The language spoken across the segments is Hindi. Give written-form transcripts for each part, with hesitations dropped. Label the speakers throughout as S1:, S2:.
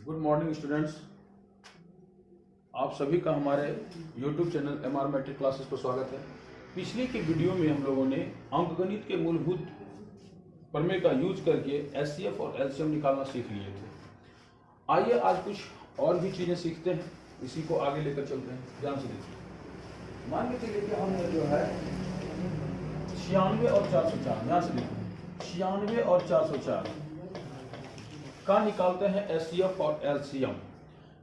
S1: गुड मॉर्निंग स्टूडेंट्स, आप सभी का हमारे YouTube channel MR matric classes पर स्वागत है। पिछले की वीडियो में हम लोगों ने अंकगणित के मूलभूत प्रमेय का यूज करके HCF और LCM निकालना सीख लिए थे। आइए आज कुछ और भी चीज़ें सीखते हैं, इसी को आगे लेकर चलते हैं। ध्यान से देखिए, मान के चलिए कि हमने जो है 96 और 404, ध्यान से देखिए 96 और 404 का निकालते हैं HCF और LCM।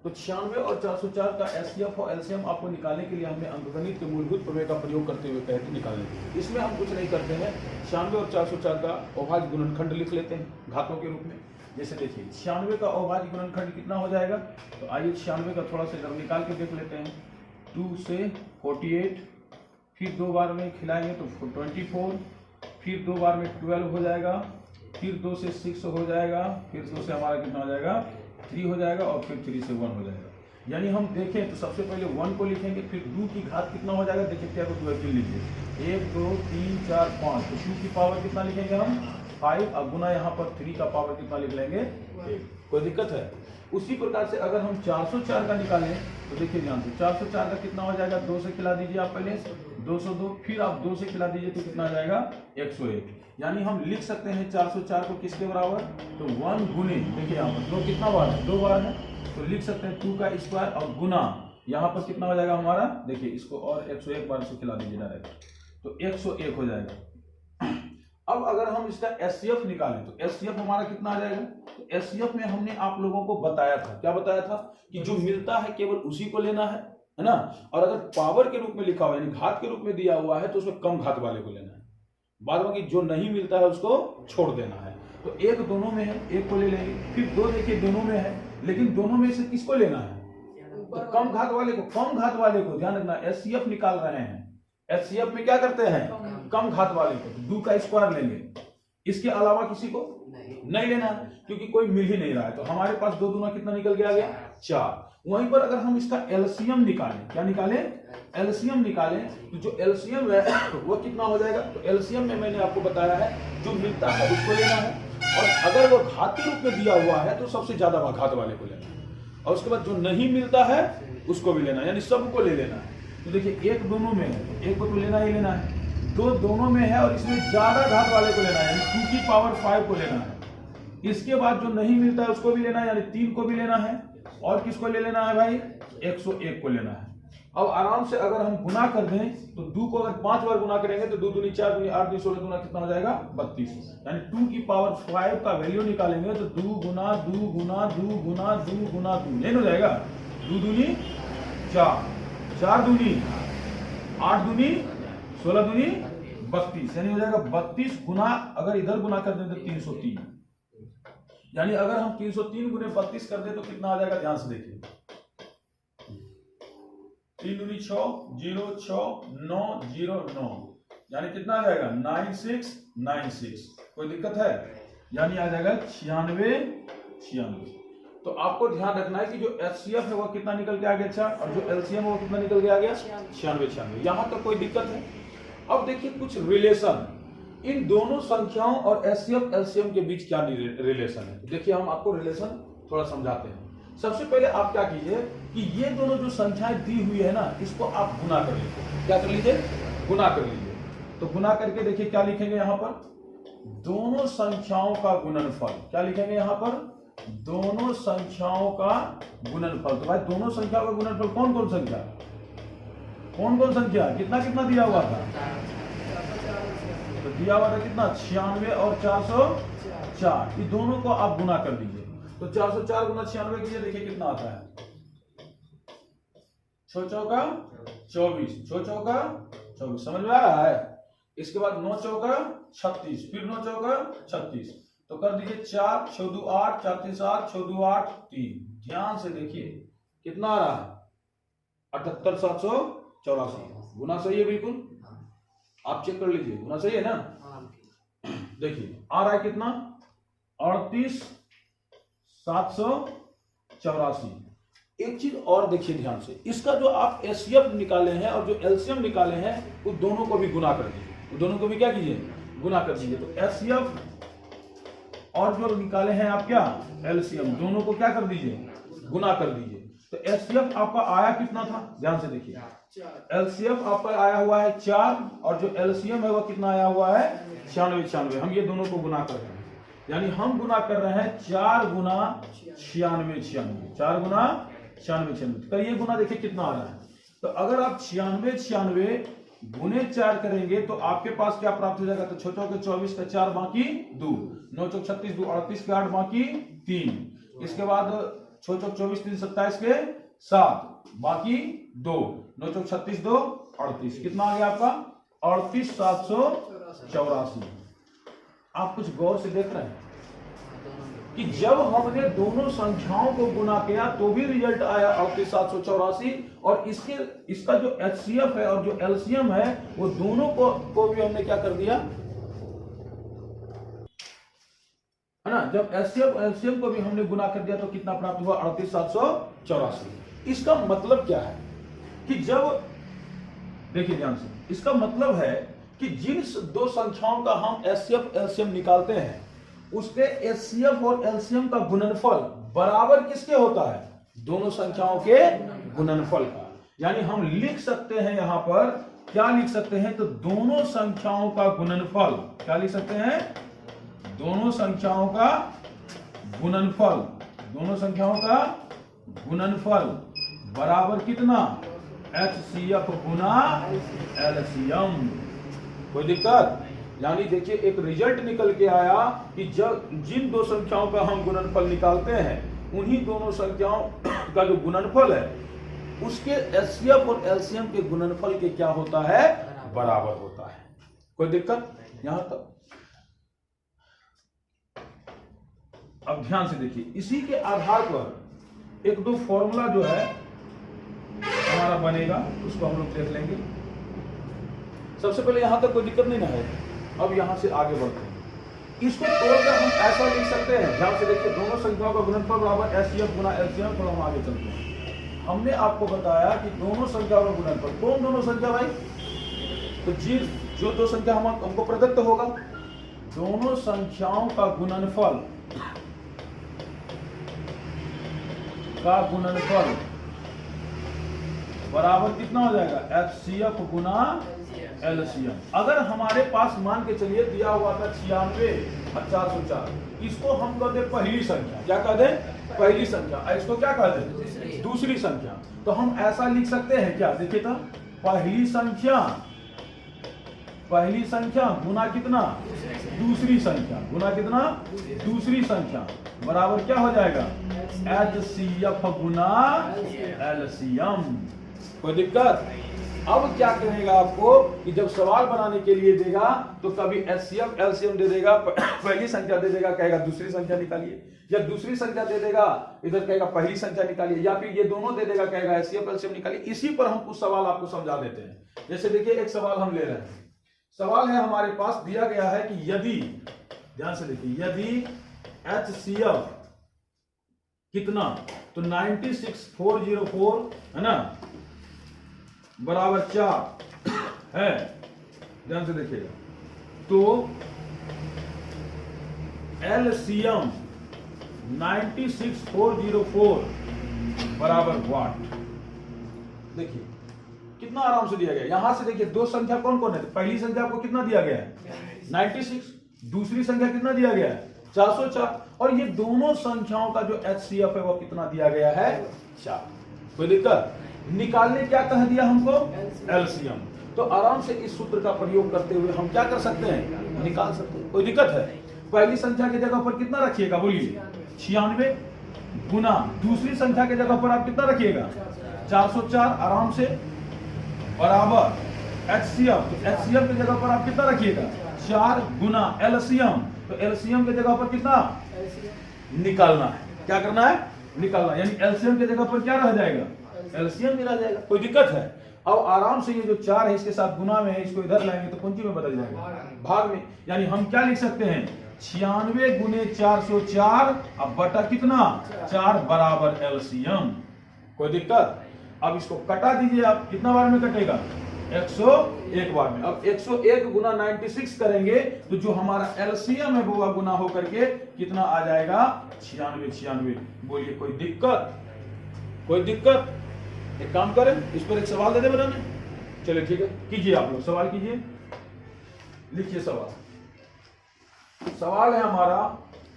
S1: तो 96 और 404 का HCF और LCM आपको निकालने के लिए हमने अंकगणित के मूलभूत प्रमेय का प्रयोग करते हुए कहे थे निकालने के लिए। इसमें हम कुछ नहीं करते हैं, 96 और 404 का अभाज्य गुणनखंड लिख लेते हैं घातों के रूप में। जैसे देखिए 96 का अभाज्य गुणनखंड कितना हो जाएगा, तो आइए 96 का थोड़ा सा इधर निकाल के देख लेते हैं। 2 से 48, फिर 2 बार में खिलाएंगे तो 24, फिर 2 बार में 12 हो जाएगा, फिर 2 से 6 हो जाएगा, फिर 2 से हमारा कितना हो जाएगा 3 हो जाएगा, और फिर 3 से 1 हो जाएगा। यानी हम देखें तो सबसे पहले 1 को लिखेंगे, फिर 2 की घात कितना हो जाएगा, देखिए क्या को 2 लीजिए 1 2 3 4 5, तो 2 की पावर कितना लिखेंगे हम 5, और गुना यहाँ पर 3 का पावर कितना लिख लेंगे 1। कोई दिक्कत है? उसी प्रकार से अगर हम 404 का निकालें तो देखिए ध्यान से 404 का कितना हो जाएगा, 2 से खिला दीजिए आप पहले 202, फिर आप 2 से खिला दीजिए तो कितना आ जाएगा 101। यानी हम लिख सकते हैं 404 को किसके बराबर, तो 1 गुने, देखिए यहाँ पर 2 कितना बार है, 2 बार है, तो लिख सकते हैं 2 का स्क्वायर और गुना यहाँ पर कितना हो जाएगा हमारा, देखिए इसको और 101 बार से खिला दीजिए डायरेक्ट, तो 101 हो जाएगा। अब अगर हम इसका HCF निकालें तो HCF हमारा कितना आ जाएगा, तो HCF में हमने आप लोगों को बताया था, क्या बताया था कि जो मिलता है केवल उसी को लेना है ना, और अगर पावर के रूप में लिखा हुआ है यानी घात के रूप में दिया हुआ है तो उसमें कम घात वाले को लेना है, बाद बाकी जो नहीं मिलता है उसको छोड़ देना है। तो एक दोनों में है, एक को ले लेंगे, फिर 2 देखिए दोनों में है, लेकिन दोनों में से किसको लेना है, तो कम घात वाले को, कम घात वाले को। ध्यान रखना HCF निकाल रहे हैं, HCF में क्या करते हैं, कम घात वाले को, 2 का स्क्वायर लेंगे, इसके अलावा किसी को नहीं लेना, क्योंकि कोई मिल ही नहीं रहा है। तो हमारे पास 2 दूना कितना निकल गया 4। वहीं पर अगर हम इसका LCM निकालें, क्या निकालें, LCM निकालें, तो जो LCM है वो कितना हो जाएगा, तो LCM में मैंने आपको बताया है जो मिलता है उसको लेना है, और अगर वो घात के रूप में दिया हुआ है तो सबसे ज्यादा घात वाले को लेना है, और उसके बाद जो नहीं मिलता है उसको भी लेना है, यानी सबको ले लेना है। तो देखिए एक दोनों में है, एक को तो लेना ही लेना है, 2 दोनों में है और इसमें ज्यादा घात वाले को लेना है, यानी 2 की पावर 5 को लेना है। इसके बाद जो नहीं मिलता है उसको भी लेना है, यानी 3 को भी लेना है, और किसको ले लेना है भाई 101 को लेना है। अब आराम से अगर हम गुना कर दें तो 2 को अगर 5 बार गुना करेंगे तो 2 दूनी 4 दूनी 8 दूनी 16 गुना कितना हो जाएगा 32, यानी 2 की पावर 5 का वैल्यू निकालेंगे तो 2 गुना 2 गुना 2 गुना 2 गुना 2 नहीं हो जाएगा, 2 दूनी 4, 4 दूनी 8 दूनी 16 दूनी 32, यानी हो जाएगा 32 गुना, अगर इधर गुना कर दें तो 303, यानी अगर हम 303 गुने 32 कर दें तो कितना आ जाएगा, ध्यान से देखिए 3 दूनी 6 0 6 9 0 9, यानी कितना आ जाएगा 9696। कोई दिक्कत है? यानी आ जाएगा 9696। तो आपको ध्यान रखना है कि जो HCF है वो कितना निकल के आ गया 4, और जो LCM है वो कितना निकल के आ गया 9696। यहां तक कोई दिक्कत है? अब देखिए कुछ रिलेशन इन दोनों संख्याओं और HCF LCM के बीच क्या रिलेशन है। देखिए हम आपको रिलेशन थोड़ा समझाते हैं। सबसे पहले आप क्या कीजिए कि ये दोनों जो संख्याएं दी हुई है ना, इसको आप गुना कर लीजिए। क्या कर लीजिए? गुना कर लीजिए। तो गुना करके देखिए क्या लिखेंगे यहाँ पर, दोनों संख्याओं का गुणनफल। क्या लिखेंगे यहाँ पर, दोनों संख्याओं का गुणनफल। तो भाई दोनों संख्याओं का गुणनफल कौन कौन संख्या, कौन कौन संख्या, कितना कितना दिया हुआ था, तो दिया हुआ था कितना 96 और 404, ये दोनों को आप गुना कर दीजिए। तो 404 गुना 96 कीजिए, देखिए कितना आता है, 6 चौका 24, 6 चौका 24, समझ में आ रहा है। इसके बाद 9 चौका 36, फिर 9 चौका 36, तो कर दीजिए 4 6 2 8 4 3 7 6 2 8 3। ध्यान से देखिए कितना आ रहा है 78784। गुना सही है बिल्कुल, आप चेक कर लीजिए, गुना सही है ना। देखिए आ रहा है कितना 38784। एक चीज और देखिए ध्यान से, इसका जो आप HCF निकाले हैं और जो LCM निकाले हैं वो दोनों को भी गुना कर दीजिए, वो दोनों को भी क्या कीजिए, गुना कर दीजिए। तो HCF और जो निकाले हैं आप क्या एलसीएम, दोनों को क्या कर दीजिए, गुना कर दीजिए। तो एचसीएफ आपका आया कितना था, ध्यान से देखिए, एलसीएफ आपका आया हुआ है 4 और जो एलसीएम है वह कितना आया हुआ है 96। हम ये दोनों को गुना कर रहे हैं, यानी हम गुना कर रहे हैं 4 गुना 96, 4 गुना 96। करिए गुना, देखिए कितना आ रहा है। तो अगर आप 96 गुने 4 करेंगे तो आपके पास क्या प्राप्त हो जाएगा, तो 6 चौके 24 का 4 बाकी 2, 9 चौक 36 2 38 के 8 बाकी 3, इसके बाद 6 चौक 24 3 27 के 7 बाकी 2, 9 चौक 36 2 38, कितना आ गया आपका 38784। आप कुछ गौर से देख रहे हैं कि जब हमने दोनों संख्याओं को गुना किया तो भी रिजल्ट आया 38784, और इसका जो एचसीएफ है और जो एलसीएम है वो दोनों को भी हमने क्या कर दिया, है ना। जब एचसीएफ एलसीएम को भी हमने गुना कर दिया तो कितना प्राप्त हुआ 38784। इसका मतलब क्या है कि जब देखिए ध्यान से, इसका मतलब है कि जिन दो संख्याओं का हम एचसीएफ एलसीएम निकालते हैं उसके एचसीएफ और एलसीएम का गुणनफल बराबर किसके होता है, दोनों संख्याओं के गुणनफल का। यानी हम लिख सकते हैं यहां पर, क्या लिख सकते हैं, तो दोनों संख्याओं का गुणनफल, क्या लिख सकते हैं, दोनों संख्याओं का गुणनफल, दोनों संख्याओं का गुणनफल बराबर कितना, एचसीएफ गुना एलसीएम। कोई दिक्कत, यानी देखिए एक रिजल्ट निकल के आया कि जब जिन दो संख्याओं का हम गुणनफल निकालते हैं उन्हीं दोनों संख्याओं का जो गुणनफल है उसके एचसीएफ और एलसीएम के गुणनफल के क्या होता है, बराबर होता है। कोई दिक्कत यहां तक। अब ध्यान से देखिए, इसी के आधार पर एक दो फॉर्मूला जो है हमारा बनेगा, उसको हम लोग देख लेंगे। सबसे पहले यहां तक कोई दिक्कत नहीं ना है। अब यहां से आगे बढ़ते हैं, इसको तोड़कर हम ऐसा लिख सकते हैं, ध्यान से देखिए, दोनों संख्याओं का गुणनफल बराबर एचसीएफ गुना एलसीएम। थोड़ा हम आगे चलते हैं। हमने आपको बताया कि दोनों संख्याओं का गुणनफल, कौन दोनों संख्या भाई, तो जो दो संख्या हमको प्रदत्त होगा, दोनों संख्याओं का गुणनफल बराबर कितना हो जाएगा, एचसीएफ गुना एलसीएम। अगर हमारे पास मान के चलिए दिया हुआ था 96 और 404, इसको हम कह दे पहली संख्या, क्या कह दे, पहली संख्या, इसको क्या कह दे, दूसरी संख्या। तो हम ऐसा लिख सकते हैं क्या, देखिए तो, पहली संख्या गुना कितना, दूसरी संख्या, गुना कितना, दूसरी संख्या, बराबर क्या हो जाएगा, एचसीएफ गुना एलसीएम। कोई दिक्कत। अब क्या करेगा आपको कि जब सवाल बनाने के लिए देगा तो कभी एचसीएफ एलसीएम दे देगा, पहली संख्या दे देगा, कहेगा दूसरी संख्या निकालिए, या दूसरी संख्या दे देगा, इधर कहेगा पहली संख्या निकालिए, या फिर ये दोनों दे देगा, कहेगा एचसीएफ एलसीएम निकालिए। इसी पर हम कुछ सवाल आपको समझा देते हैं। जैसे देखिए एक सवाल हम ले रहे हैं, सवाल है हमारे पास दिया गया है कि यदि, ध्यान से देखिए, यदि एचसीएफ कितना, तो 96404 है ना, बराबर 4 है, ध्यान से देखिएगा, तो एलसीएम 96404 बराबर व्हाट। देखिए कितना आराम से दिया गया। यहां से देखिए दो संख्या कौन कौन है, तो पहली संख्या को कितना दिया गया है 96, दूसरी संख्या कितना दिया गया है 404, और ये दोनों संख्याओं का जो एचसीएफ है वो कितना दिया गया है 4। कोई दिक्कत, निकालने क्या कह दिया हमको, एलसीएम। तो आराम से इस सूत्र का प्रयोग करते हुए हम क्या कर सकते हैं, निकाल सकते हैं। कोई दिक्कत है। पहली संख्या की जगह पर कितना रखिएगा, बोलिए 96, गुना दूसरी संख्या की जगह पर आप कितना रखिएगा 404, आराम से, बराबर एचसीएफ, तो एचसीएफ की जगह पर आप कितना रखिएगा 4, गुना एलसीएम, तो एलसीएम की जगह पर कितना निकालना है, क्या करना है, निकालना। यानी एलसीएम की जगह पर क्या रह जाएगा, एलसीएम भी रह जाएगा। कोई दिक्कत है। अब आराम से ये जो 4 है इसके साथ गुना में है, इसको इधर लाएंगे तो कौन सी में बदल जाएगा, भाग में। यानी हम क्या लिख सकते हैं, 96 गुने 404 अब बटा कितना 4 बराबर एलसीएम। कोई दिक्कत। अब इसको कटा दीजिए आप, कितना बार में कटेगा 101 बार में। अब 101 गुना 96 करेंगे तो जो हमारा एलसीएम है वो गुना होकर के कितना आ जाएगा 96। बोलिए कोई दिक्कत? कोई दिक्कत? एक काम करें, इस पर एक सवाल दे दे बनाने। चलिए ठीक है, कीजिए आप लोग सवाल कीजिए, लिखिए सवाल। सवाल है हमारा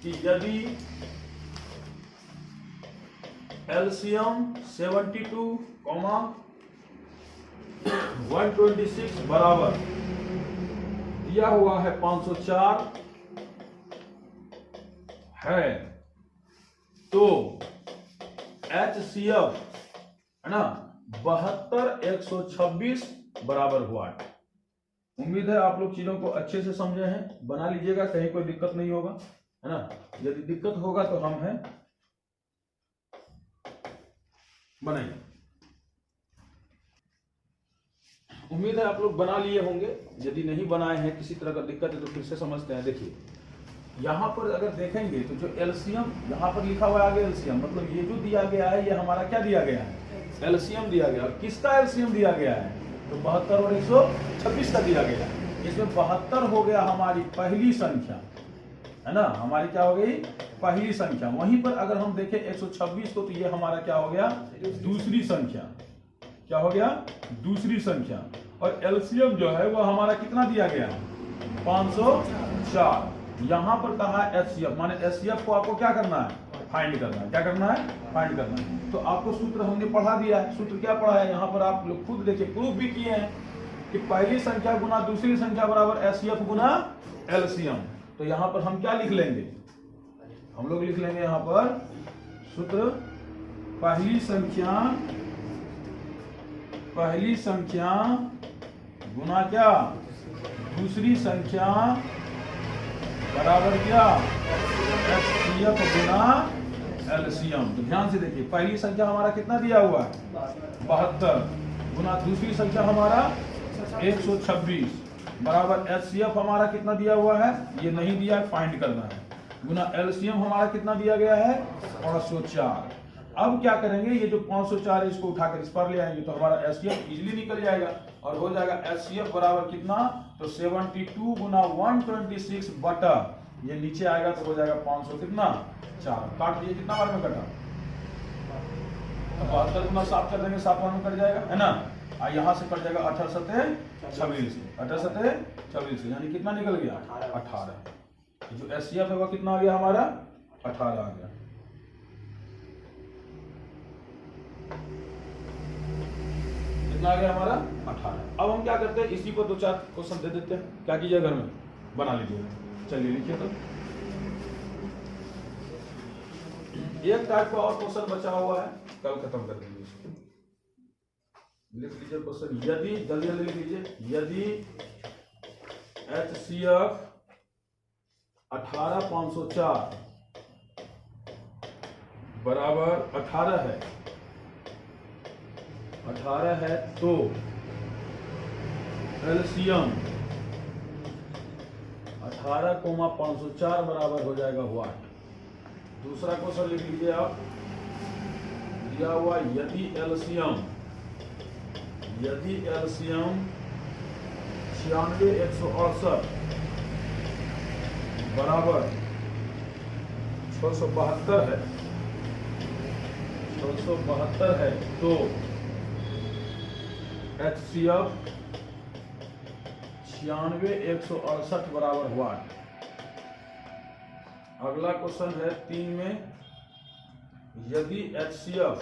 S1: कि यदि एलसीएम 72, 126 बराबर दिया हुआ है 504 है तो HCF है ना 72, 126 बराबर हुआ। उम्मीद है आप लोग चीजों को अच्छे से समझे हैं। बना लीजिएगा, कहीं कोई दिक्कत नहीं होगा, है ना। यदि दिक्कत होगा तो हम हैं बनाइए। उम्मीद है आप लोग बना लिए होंगे। यदि नहीं बनाए हैं, किसी तरह का दिक्कत है तो फिर से समझते हैं। देखिए यहां पर अगर देखेंगे तो जो एलसीएम यहां पर लिखा हुआ है आगे एलसीएम, मतलब ये जो दिया गया है ये हमारा क्या दिया गया है? एलसीएम दिया गया। किसका एलसीएम दिया गया है? तो 72 और 126 का दिया गया है। इसमें 72 हो गया हमारी पहली संख्या, है ना, हमारी क्या हो गई? पहली संख्या। वहीं पर अगर हम देखें 126 को तो ये हमारा क्या हो गया? दूसरी संख्या। क्या हो गया? दूसरी संख्या। और एलसीएम जो है वो हमारा कितना दिया गया? 504। यहां पर कहा एचसीएफ, माने एचसीएफ को आपको क्या करना है? फाइंड करना है। क्या करना है? फाइंड करना है। तो आपको सूत्र हमने पढ़ा दिया है। सूत्र क्या पढ़ा है? यहाँ पर आप लोग खुद देखिए, प्रूफ भी किए हैं कि पहली संख्या गुना दूसरी संख्या बराबर एचसीएफ गुना एलसीएम। तो यहाँ पर हम क्या लिख लेंगे? हम लोग लिख लेंगे यहाँ पर सूत्र पहली संख्या गुना क्या? दूसरी संख्या बराबर क्या? एचसीएफ गुना एलसीएम। तो ध्यान से देखिए, पहली संख्या हमारा कितना दिया हुआ है? 72 गुना दूसरी संख्या हमारा 126 बराबर एचसीएफ हमारा कितना दिया हुआ है? ये नहीं दिया है, फाइंड करना है। गुना एलसीएम हमारा कितना दिया गया है? 504। अब क्या करेंगे? ये जो 504 है इसको उठाकर इस पर ले आएंगे तो हमारा एचसीएफ इजीली निकल जाएगा और हो जाएगा एचसीएफ बराबर कितना? तो 72 गुना 126 बटा ये नीचे आएगा तो हो जाएगा 500 कितना? 4। काट दिए, कितना बार में कटा? 72 गुना 7 कर देंगे, 7 बार में कट जाएगा, है ना। और यहाँ से कट जाएगा 18 सत्ते 26, 18 सत्ते 26, यानी कितना निकल गया? 18। जो एचसीएफ है वो कितना आ गया हमारा? 18 आ गया। कितना आ गया हमारा? 18। अब हम क्या करते हैं, इसी पर 2-4 क्वेश्चन दे देते हैं। क्या कीजिए, घर में बना लीजिए। चलिए लिखिए। तो एक टाइप का और क्वेश्चन बचा हुआ है, कल खत्म कर देंगे इसको। लिख लीजिए क्वेश्चन। यदि जल्दी जल्दी लिख लीजिए। यदि एचसीएफ 18504 बराबर 18 है तो एलसीएम 18,504 बराबर हो जाएगा व्हाट? दूसरा क्वेश्चन लिख लीजिए आप, दिया हुआ यदि एलसीएम 96,168 बराबर 672 है, 672 है तो एचसीएफ 96,168 बराबर व्हाट? अगला क्वेश्चन है 3 में, यदि एचसीएफ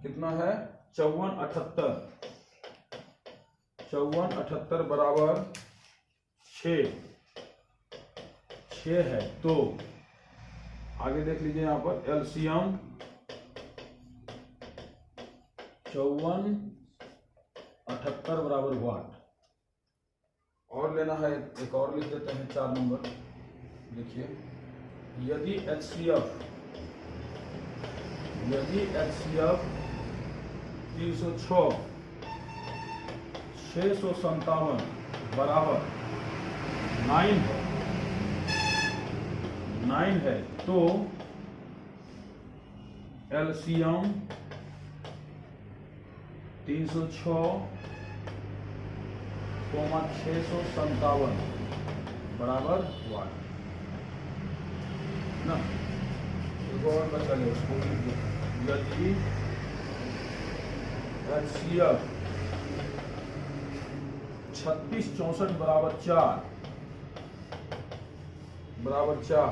S1: कितना है? 5478 बराबर 6 है तो आगे देख लीजिए यहाँ पर एलसीएम 5478 बराबर व्हाट? और लेना है, एक और लिख देते हैं 4 नंबर। देखिए यदि एचसीएफ 306 657 बराबर 9 है तो एलसीएम 306,657 बराबर वाट ना। एक और बचा ले उसको लिख दो, यदि HCF 3664 बराबर 4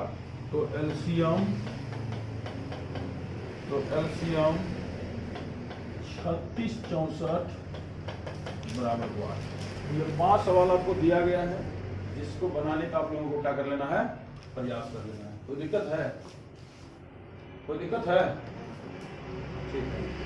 S1: तो एलसीएम 3664 बराबर वाट। ये 5 सवाल आपको दिया गया है, जिसको बनाने का आप लोगों को क्या कर लेना है, प्रयास कर लेना है। कोई दिक्कत है? ठीक है।